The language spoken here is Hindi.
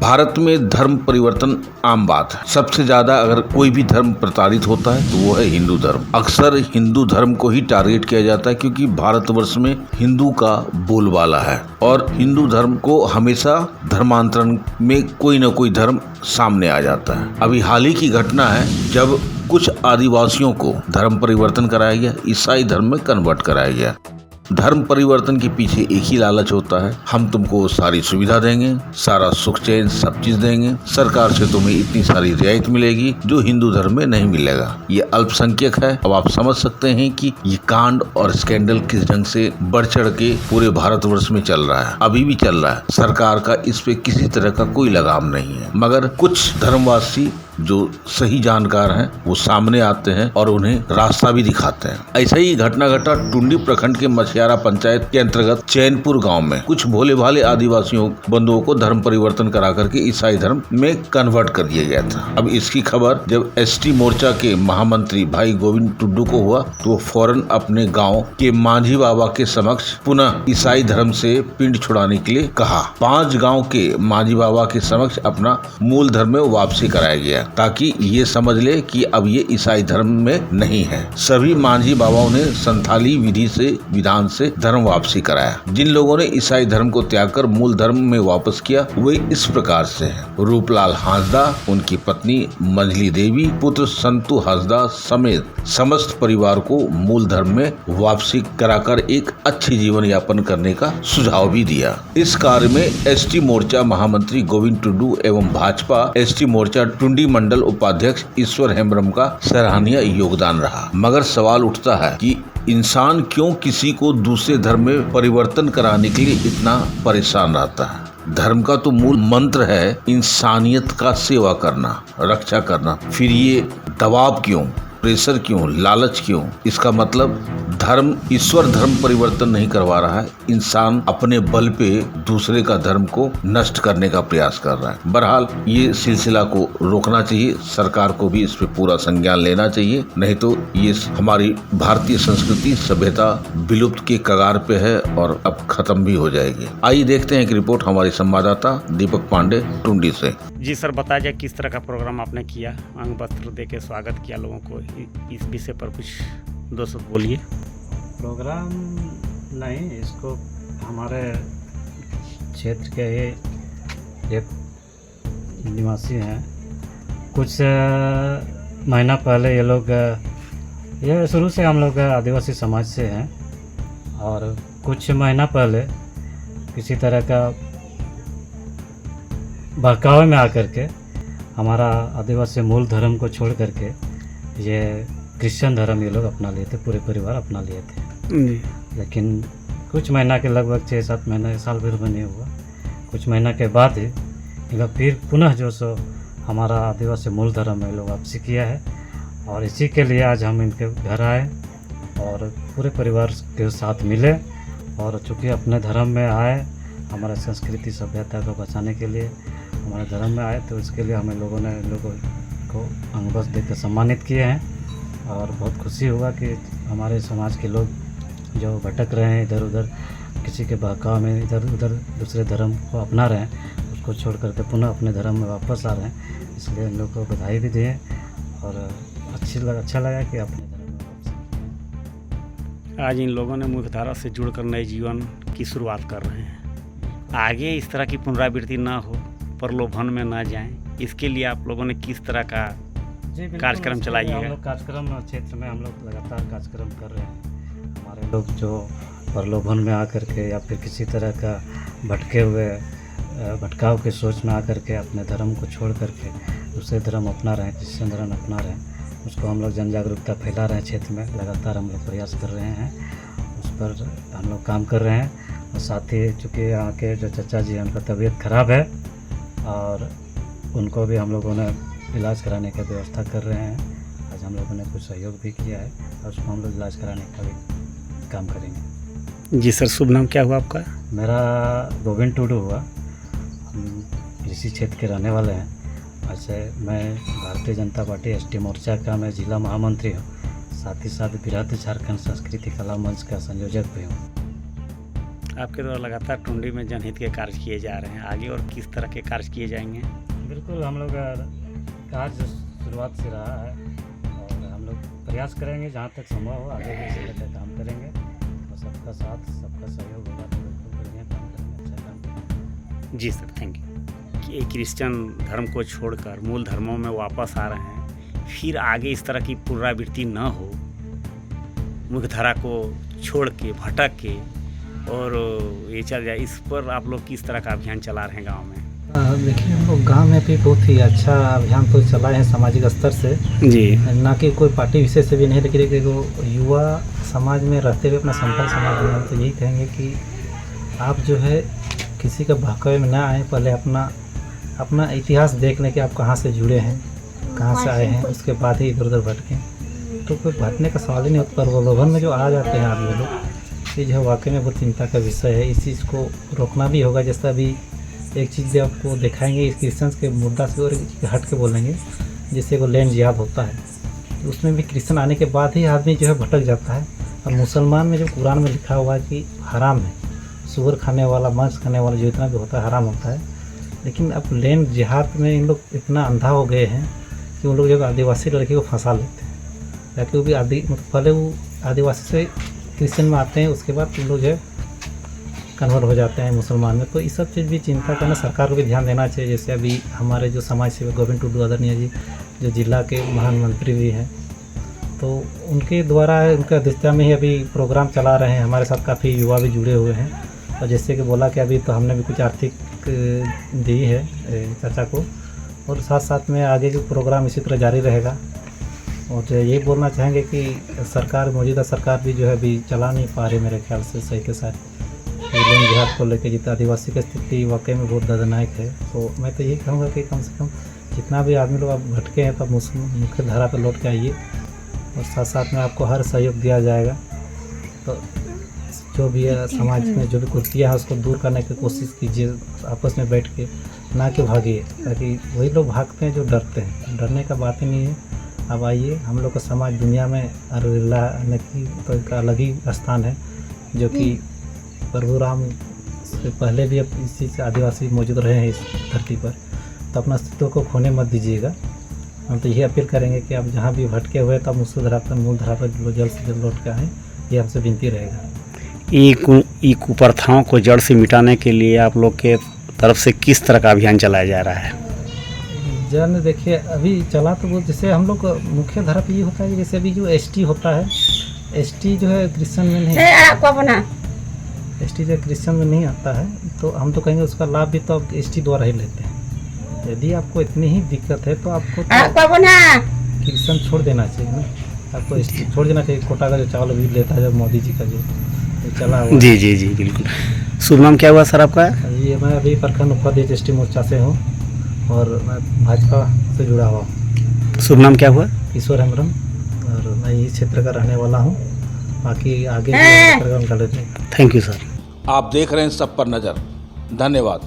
भारत में धर्म परिवर्तन आम बात है। सबसे ज्यादा अगर कोई भी धर्म प्रताड़ित होता है तो वो है हिंदू धर्म। अक्सर हिंदू धर्म को ही टारगेट किया जाता है क्योंकि भारतवर्ष में हिंदू का बोलबाला है और हिंदू धर्म को हमेशा धर्मांतरण में कोई न कोई धर्म सामने आ जाता है। अभी हाल ही की घटना है जब कुछ आदिवासियों को धर्म परिवर्तन कराया गया, ईसाई धर्म में कन्वर्ट कराया गया। धर्म परिवर्तन के पीछे एक ही लालच होता है, हम तुमको सारी सुविधा देंगे, सारा सुख चैन सब चीज देंगे, सरकार से तुम्हें इतनी सारी रियायत मिलेगी जो हिंदू धर्म में नहीं मिलेगा। ये अल्पसंख्यक है। अब आप समझ सकते हैं कि ये कांड और स्कैंडल किस ढंग से बढ़ चढ़ के पूरे भारतवर्ष में चल रहा है, अभी भी चल रहा है। सरकार का इस पे किसी तरह का कोई लगाम नहीं है, मगर कुछ धर्मवासी जो सही जानकार हैं वो सामने आते हैं और उन्हें रास्ता भी दिखाते हैं। ऐसा ही घटना घटा टुंडी प्रखंड के मछियारा पंचायत के अंतर्गत चैनपुर गांव में। कुछ भोले भाले आदिवासियों बंधुओं को धर्म परिवर्तन करा करके ईसाई धर्म में कन्वर्ट कर दिया गया था। अब इसकी खबर जब एसटी मोर्चा के महामंत्री भाई गोविंद टुड्डू को हुआ तो वो फौरन अपने गाँव के मांझी बाबा के समक्ष पुनः ईसाई धर्म से पिंड छुड़ाने के लिए कहा। 5 गाँव के मांझी बाबा के समक्ष अपना मूल धर्म में वापसी कराया गया ताकि ये समझ ले कि अब ये ईसाई धर्म में नहीं है। सभी मांझी बाबाओं ने संथाली विधान से धर्म वापसी कराया। जिन लोगों ने ईसाई धर्म को त्याग कर मूल धर्म में वापस किया वे इस प्रकार से हैं। रूपलाल हांसदा, उनकी पत्नी मंजली देवी, पुत्र संतु हांसदा समेत समस्त परिवार को मूल धर्म में वापसी कराकर एक अच्छी जीवन यापन करने का सुझाव भी दिया। इस कार्य में एसटी मोर्चा महामंत्री गोविंद टुड्डू एवं भाजपा एसटी मोर्चा टुंडी मंडल उपाध्यक्ष ईश्वर हेम्ब्रम का सराहनीय योगदान रहा। मगर सवाल उठता है कि इंसान क्यों किसी को दूसरे धर्म में परिवर्तन कराने के लिए इतना परेशान रहता है। धर्म का तो मूल मंत्र है इंसानियत का सेवा करना, रक्षा करना। फिर ये दबाव क्यों, प्रेशर क्यों, लालच क्यों? इसका मतलब धर्म ईश्वर धर्म परिवर्तन नहीं करवा रहा है, इंसान अपने बल पे दूसरे का धर्म को नष्ट करने का प्रयास कर रहा है। बहरहाल ये सिलसिला को रोकना चाहिए, सरकार को भी इस पे पूरा संज्ञान लेना चाहिए, नहीं तो ये हमारी भारतीय संस्कृति सभ्यता विलुप्त के कगार पे है और अब खत्म भी हो जाएगी। आइए देखते हैं एक रिपोर्ट हमारे संवाददाता दीपक पांडे टुंडी से। जी सर, बताया जाए किस तरह का प्रोग्राम आपने किया, अंग वस्त्र दे के स्वागत किया लोगों को, इस विषय पर कुछ 2 शब्द बोलिए। प्रोग्राम नहीं, इसको हमारे क्षेत्र के ही एक निवासी हैं, कुछ महीना पहले ये शुरू से हम लोग आदिवासी समाज से हैं और कुछ महीना पहले किसी तरह का बहकावे में आकर के हमारा आदिवासी मूल धर्म को छोड़ करके ये क्रिश्चियन धर्म ये लोग अपना लिए थे, पूरे परिवार अपना लिए थे। लेकिन कुछ महीना के लगभग 6-7 महीना, साल भर में नहीं हुआ, कुछ महीना के बाद ही ये लोग फिर पुनः जो सो हमारा आदिवासी मूल धर्म में लोग वापसी किया है और इसी के लिए आज हम इनके घर आए और पूरे परिवार के साथ मिले और चूँकि अपने धर्म में आए, हमारा संस्कृति सभ्यता को बचाने के लिए हमारे धर्म में आए, तो इसके लिए हमें लोगों को अंग वस्त्र देकर सम्मानित किए हैं और बहुत खुशी हुआ कि हमारे समाज के लोग जो भटक रहे हैं इधर उधर, किसी के बहकाव में इधर उधर दूसरे धर्म को अपना रहे हैं, उसको छोड़ करके पुनः अपने धर्म में वापस आ रहे हैं। इसलिए इन लोगों को बधाई भी दिए और अच्छा लगा कि अपने धर्म में वापस। आज इन लोगों ने मुख्य धारा से जुड़कर नए जीवन की शुरुआत कर रहे हैं। आगे इस तरह की पुनरावृत्ति ना हो, प्रलोभन में ना जाएं, इसके लिए आप लोगों ने किस तरह का कार्यक्रम चलाइएगा? हम लोग कार्यक्रम क्षेत्र में हम लोग लगातार कार्यक्रम कर रहे हैं। हमारे लोग जो प्रलोभन में आकर के या फिर किसी तरह का भटकाव के सोच में आकर के अपने धर्म को छोड़ करके दूसरे धर्म अपना रहे हैं, क्रिश्चियन धर्म अपना रहे हैं, उसको हम लोग जन जागरूकता फैला रहे हैं। क्षेत्र में लगातार हम लोग प्रयास कर रहे हैं, उस पर हम लोग काम कर रहे हैं। और साथ ही चूँकि यहाँ के जो चचा जी हैं उनका तबीयत खराब है और उनको भी हम लोगों ने इलाज कराने की व्यवस्था कर रहे हैं। आज हम लोगों ने कुछ सहयोग भी किया है और उसको हम लोग इलाज कराने का भी काम करेंगे। जी सर, शुभ नाम क्या हुआ आपका? मेरा गोविंद टुड्डू हुआ, हम इसी क्षेत्र के रहने वाले हैं। वैसे मैं भारतीय जनता पार्टी एसटी मोर्चा का मैं जिला महामंत्री हूँ, साथ ही साथ बृहद झारखंड संस्कृति कला मंच का संयोजक भी हूँ। आपके द्वारा लगातार टुंडी में जनहित के कार्य किए जा रहे हैं, आगे और किस तरह के कार्य किए जाएंगे? बिल्कुल, हम लोग का कार्य शुरुआत से रहा है और हम लोग प्रयास करेंगे जहाँ तक संभव हो, आगे भी इसी तरह काम करेंगे और सबका साथ सबका सहयोग होगा तो बिल्कुल बढ़िया काम करेंगे, अच्छा काम करेंगे। जी सर, थैंक यू। कि क्रिश्चियन धर्म को छोड़कर मूल धर्मों में वापस आ रहे हैं, फिर आगे इस तरह की पुनरावृत्ति न हो, मुख्यधारा को छोड़ के भटक के और ये चल जाए, इस पर आप लोग किस तरह का अभियान चला रहे हैं गांव में? देखिए, हम लोग गाँव में भी बहुत ही अच्छा अभियान तो चलाए हैं सामाजिक स्तर से जी। ना कि कोई पार्टी विशेष से भी नहीं, लेकिन एक युवा समाज में रहते हुए अपना संपर्क समाज में हम तो यही कहेंगे कि आप जो है किसी का बहकावे में ना आए, पहले अपना इतिहास देख लें कि आप कहाँ से जुड़े हैं, कहाँ से आए हैं, उसके बाद ही इधर उधर भटकें। तो कोई भटकने का सवाल ही नहीं होता, पर प्रलोभन में जो आ जाते हैं आदमी लोग, ये जो है वाकई में बहुत चिंता का विषय है। इस चीज़ को रोकना भी होगा। जैसा अभी एक चीज़ भी आपको दिखाएंगे इस क्रिश्चियंस के मुद्दा से और हट के बोलेंगे, जैसे वो लैंड जिहाद होता है, तो उसमें भी क्रिश्चियन आने के बाद ही आदमी जो है भटक जाता है। और मुसलमान में जो कुरान में लिखा हुआ है कि हराम है, सूअर खाने वाला, मांस खाने वाला जो इतना भी होता है हराम होता है। लेकिन अब लैंड जिहाद में इन लोग इतना अंधा हो गए हैं कि उन लोग जो आदिवासी लड़के को फंसा लेते हैं, ताकि वो भी पहले वो आदिवासी से क्रिश्चियन में आते हैं, उसके बाद उन लोग जो है कन्वर्ट हो जाते हैं मुसलमान में। तो ये सब चीज़ भी चिंता करना, सरकार को भी ध्यान देना चाहिए। जैसे अभी हमारे जो समाज सेवक गोविंद टुडू आदरणीय जी जो जिला के महान मंत्री भी हैं, तो उनके द्वारा उनके अध्यक्षता में ही अभी प्रोग्राम चला रहे हैं। हमारे साथ काफ़ी युवा भी जुड़े हुए हैं और जैसे कि बोला कि अभी तो हमने भी कुछ आर्थिक दी है चाचा को, और साथ साथ में आगे के प्रोग्राम इसी तरह जारी रहेगा। और यही बोलना चाहेंगे कि सरकार, मौजूदा सरकार भी जो है अभी चला नहीं पा रही मेरे ख्याल से सही के साथ लैंड जिहाद को लेकर। जितना आदिवासी की स्थिति वाकई में बहुत दर्दनाक है। तो मैं तो यही कहूँगा कि कम से कम जितना भी आदमी लोग आप भटके हैं तब मुख्य धारा पर लौट के आइए और साथ साथ में आपको हर सहयोग दिया जाएगा। तो जो भी है समाज में जो भी कुर्तियाँ है उसको दूर करने की कोशिश कीजिए, आपस में बैठ के, ना कि भागिए, ताकि वही लोग भागते हैं जो डरते हैं। डरने का बात ही नहीं है। अब आइए, हम लोग का समाज दुनिया में अल्लाह की तो एक अलग ही स्थान है, जो कि प्रभु राम से पहले भी अब इसी से आदिवासी मौजूद रहे हैं इस धरती पर। तो अपना अस्तित्व को खोने मत दीजिएगा। हम तो यही अपील करेंगे कि आप जहाँ भी भटके हुए तब मूल धारा पर जल्द से जल्द लौट के आएँ, ये हमसे विनती रहेगा। ये कुप्रथाओं को जड़ से मिटाने के लिए आप लोग के तरफ से किस तरह का अभियान चलाया जा रहा है? जन देखिए, अभी चला तो वो जैसे हम लोग मुख्य धारा पे ये होता है कि जैसे अभी जो एसटी होता है, एसटी जो है क्रिश्चियन में नहीं, एसटी जो क्रिश्चियन में नहीं आता है, तो हम तो कहेंगे उसका लाभ भी तो आप एसटी द्वारा ही लेते हैं। यदि आपको इतनी ही दिक्कत है तो आपको क्रिश्चियन छोड़ देना चाहिए ना, आपको एसटी छोड़ देना चाहिए। कोटा का जो चावल भी लेता है, जब मोदी जी का जो चला हुआ। जी जी जी बिल्कुल। शुभ नाम क्या हुआ सर आपका? ये मैं अभी प्रखंड उपाध्यक्ष एसटी मोर्चा से हूँ और मैं भाजपा से जुड़ा हुआ हूँ। शुभ नाम क्या हुआ? ईश्वर हेम्ब्रम, और मैं इस क्षेत्र का रहने वाला हूँ। बाकी आगे प्रोग्राम कर लेते हैं। Thank you sir. आप देख रहे हैं सब पर नजर। धन्यवाद।